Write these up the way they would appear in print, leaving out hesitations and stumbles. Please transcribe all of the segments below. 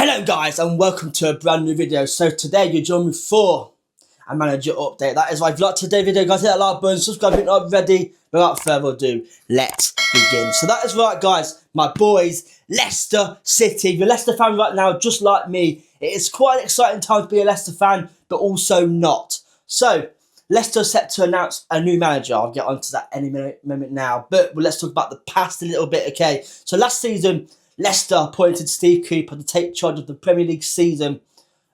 Hello guys and welcome to a brand new video. So today you're joining me for a manager update. That is why if you like today's video guys, hit that like button, subscribe if you're not already. Without further ado, let's begin. So that is right guys, my boys, Leicester City. If you're a Leicester fan right now, just like me, it is quite an exciting time to be a Leicester fan, but also not. So Leicester are set to announce a new manager. I'll get onto that any moment now. But let's talk about the past a little bit, okay? So last season, Leicester appointed Steve Cooper to take charge of the Premier League season.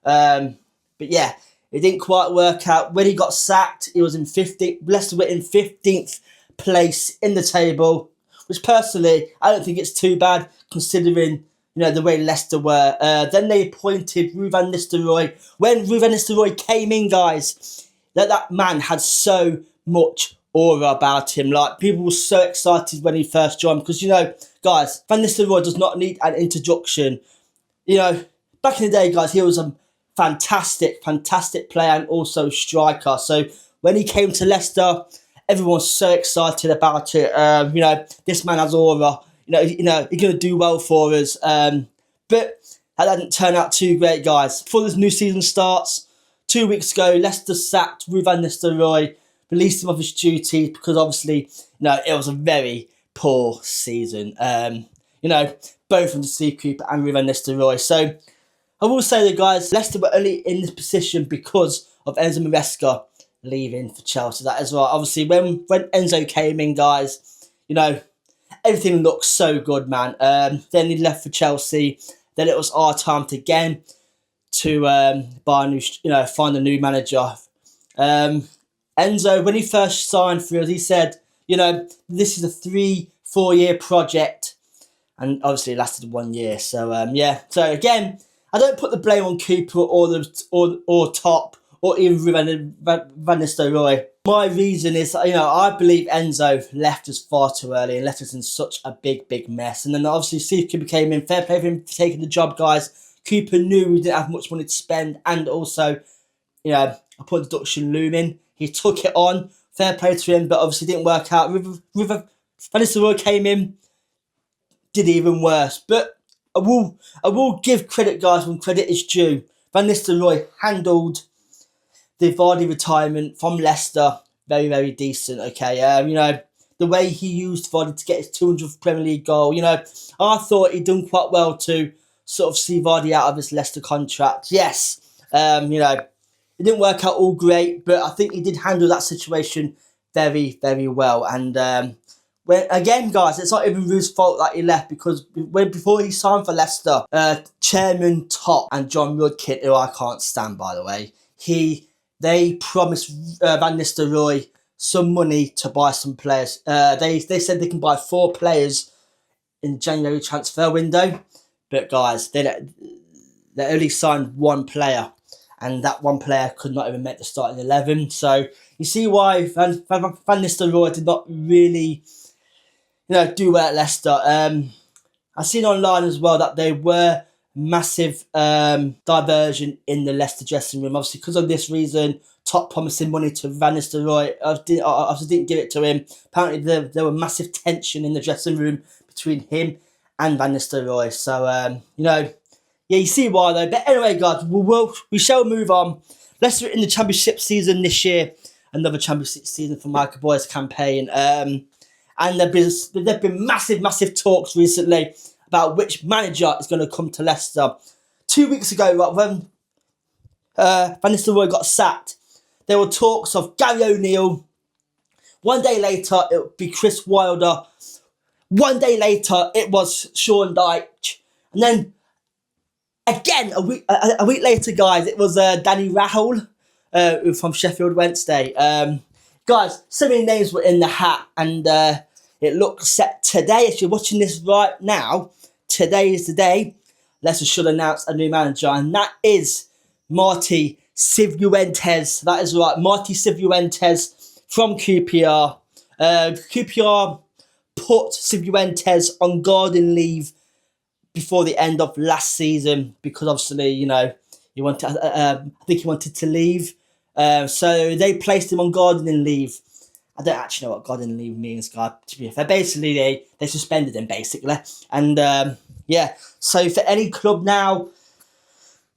But yeah, it didn't quite work out. When he got sacked, he was in 15th. Leicester were in 15th place in the table, which personally, I don't think it's too bad considering, the way Leicester were. Then they appointed Ruud van Nistelrooy. When Ruud van Nistelrooy came in, guys, that man had so much aura about him. Like, people were so excited when he first joined because, guys, Van Nistelrooy does not need an introduction. Back in the day, guys, he was a fantastic player and also striker. So when he came to Leicester, everyone was so excited about it. This man has aura. He's going to do well for us. But that didn't turn out too great, guys. Before this new season starts, 2 weeks ago, Leicester sacked Ruud van Nistelrooy, released him of his duties because obviously, it was a very poor season. Both from Steve Cooper and Ruud van Nistelrooy. So I will say that, guys, Leicester were only in this position because of Enzo Maresca leaving for Chelsea. That as well. Obviously, when Enzo came in, guys, everything looked so good, man. Then he left for Chelsea. Then it was our time to buy a new, find a new manager. Enzo, when he first signed for us, he said, this is a 3-4 year project, and obviously it lasted 1 year. So yeah. So again, I don't put the blame on Cooper or Top or even Van Nistelrooy. My reason is, I believe Enzo left us far too early and left us in such a big mess. And then obviously Steve Cooper came in. Fair play for him for taking the job, guys. Cooper knew we didn't have much money to spend, and also, upon deduction looming, he took it on. Fair play to him, but obviously didn't work out. Van Nistelrooy came in, did even worse. But I will give credit, guys, when credit is due. Van Nistelrooy handled the Vardy retirement from Leicester very decent. Okay, the way he used Vardy to get his 200th Premier League goal. I thought he'd done quite well to sort of see Vardy out of his Leicester contract. Yes, it didn't work out all great, but I think he did handle that situation very well. And again, guys, it's not even Ruud's fault that he left, because before he signed for Leicester, Chairman Top and John Rudkin, who I can't stand, by the way, they promised Van Nistelrooy some money to buy some players. They said they can buy 4 players in January transfer window. But guys, they only signed 1 player, and that 1 player could not even make the starting 11. So you see why Van Nistelrooy did not really, do well at Leicester. I've seen online as well that there were massive diversion in the Leicester dressing room. Obviously, because of this reason, Top promising money to Van Nistelrooy, I didn't give it to him. Apparently, there were massive tension in the dressing room between him and Van Nistelrooy. So, yeah, you see why though. But anyway, guys, we shall move on. Leicester in the Championship season this year. Another Championship season for Michael Boy's campaign. And there've been massive talks recently about which manager is going to come to Leicester. 2 weeks ago, right, when Van Nistelrooy got sacked, there were talks of Gary O'Neill. 1 day later, it would be Chris Wilder. 1 day later, it was Sean Dyche. And then, again, a week later, guys, it was Danny Rahul from Sheffield Wednesday. Guys, so many names were in the hat, and it looks set today. If you're watching this right now, today is the day Leicester should announce a new manager, and that is Marti Cifuentes. That is right, Marti Cifuentes from QPR. QPR put Cifuentes on garden leave before the end of last season because obviously, he wanted. I think he wanted to leave. So they placed him on gardening leave. I don't actually know what gardening leave means, guys, to be fair. Basically, they suspended him, basically. And, yeah, so for any club now,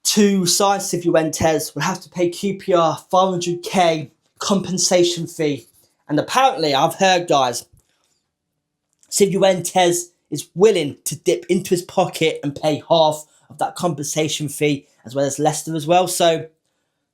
to sign Cifuentes will have to pay QPR 500k compensation fee. And apparently, I've heard, guys, Cifuentes is willing to dip into his pocket and pay half of that compensation fee, as well as Leicester as well. So,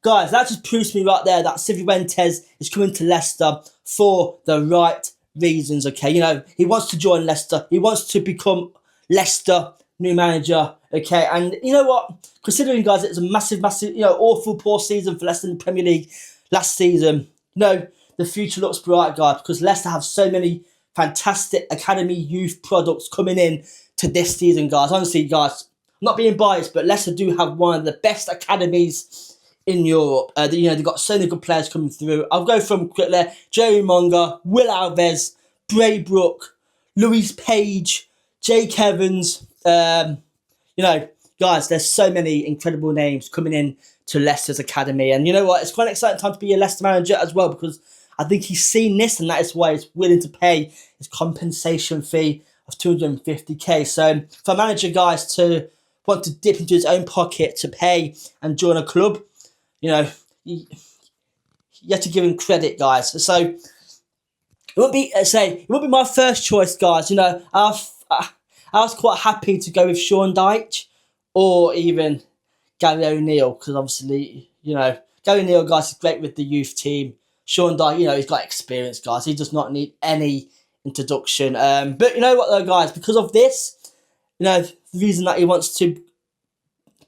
guys, that just proves to me right there that Cifuentes is coming to Leicester for the right reasons, okay? You know, he wants to join Leicester. He wants to become Leicester new manager, okay? And you know what? Considering, guys, it was a massive, awful, poor season for Leicester in the Premier League last season. You know, the future looks bright, guys, because Leicester have so many fantastic academy youth products coming in to this season, guys. Honestly, guys, I'm not being biased, but Leicester do have one of the best academies in Europe. They've got so many good players coming through. I'll go from quickly: Jerry Monger, Will Alves, Braybrook, Louise Page, Jake Evans. Guys, there's so many incredible names coming in to Leicester's academy. And you know what? It's quite an exciting time to be a Leicester manager as well, because I think he's seen this, and that is why he's willing to pay his compensation fee of 250k. So for a manager, guys, to want to dip into his own pocket to pay and join a club, you have to give him credit, guys. So it won't be my first choice, guys. You know, I was quite happy to go with Sean Dyche or even Gary O'Neill, because obviously, Gary O'Neill, guys, is great with the youth team. Sean Dyche, he's got experience, guys. He does not need any introduction. But you know what, though, guys? Because of this, the reason that he wants to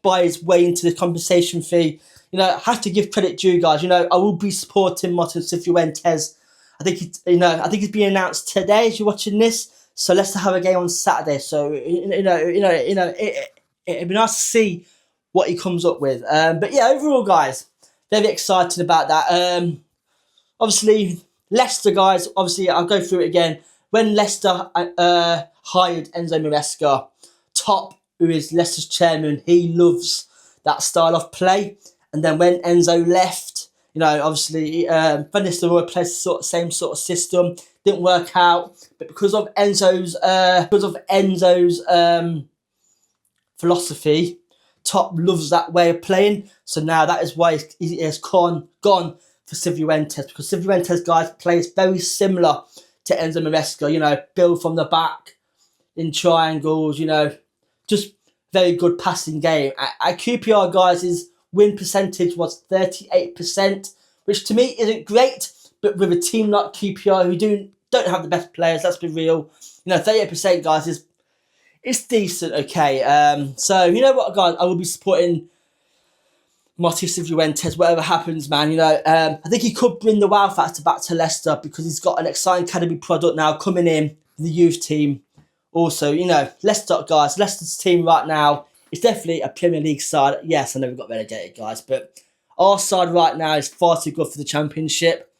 buy his way into the compensation fee, I have to give credit due, guys. I will be supporting Marti Cifuentes. I think he's being announced today as you're watching this. So let's have a game on Saturday. So it'd be nice to see what he comes up with. But yeah, overall, guys, very excited about that. Obviously, Leicester, guys, I'll go through it again. When Leicester hired Enzo Maresca, Top, who is Leicester's chairman, he loves that style of play. And then when Enzo left, obviously, Van Nistelrooy plays the same sort of system. Didn't work out. But because of Enzo's philosophy, Top loves that way of playing. So now that is why he has gone for Cifuentes, because Cifuentes, guys, plays very similar to Enzo Maresca, build from the back in triangles, just very good passing game. At QPR, guys, his win percentage was 38%, which to me isn't great, but with a team like QPR who don't have the best players, let's be real, 38%, guys, it's decent, okay. So, you know what, guys, I will be supporting Marti Cifuentes, whatever happens, man. I think he could bring the wow factor back to Leicester, because he's got an exciting academy product now coming in, the youth team. Also, Leicester, guys, Leicester's team right now is definitely a Premier League side. Yes, I know we got relegated, guys, but our side right now is far too good for the Championship.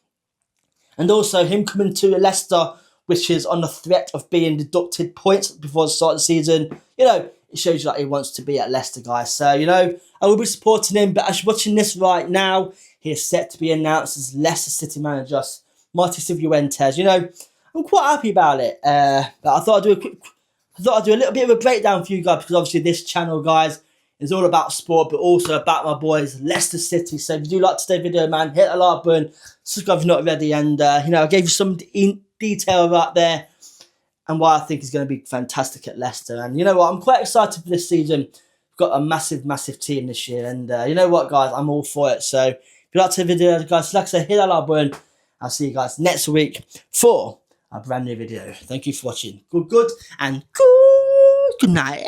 And also, him coming to Leicester, which is on the threat of being deducted points before the start of the season, it shows you that he wants to be at Leicester, guys. So, I will be supporting him. But as you're watching this right now, he is set to be announced as Leicester City manager, Marti Cifuentes. I'm quite happy about it. But I thought I'd do a little bit of a breakdown for you guys, because obviously this channel, guys, is all about sport, but also about my boys, Leicester City. So if you do like today's video, man, hit the like button, subscribe if you're not already, and I gave you some detail right there and why I think he's going to be fantastic at Leicester. And you know what, I'm quite excited for this season. We've got a massive, massive team this year, and you know what, guys, I'm all for it. So if you like the video, guys, like I said, hit that like button. I'll see you guys next week for a brand new video. Thank you for watching. Good, and good night.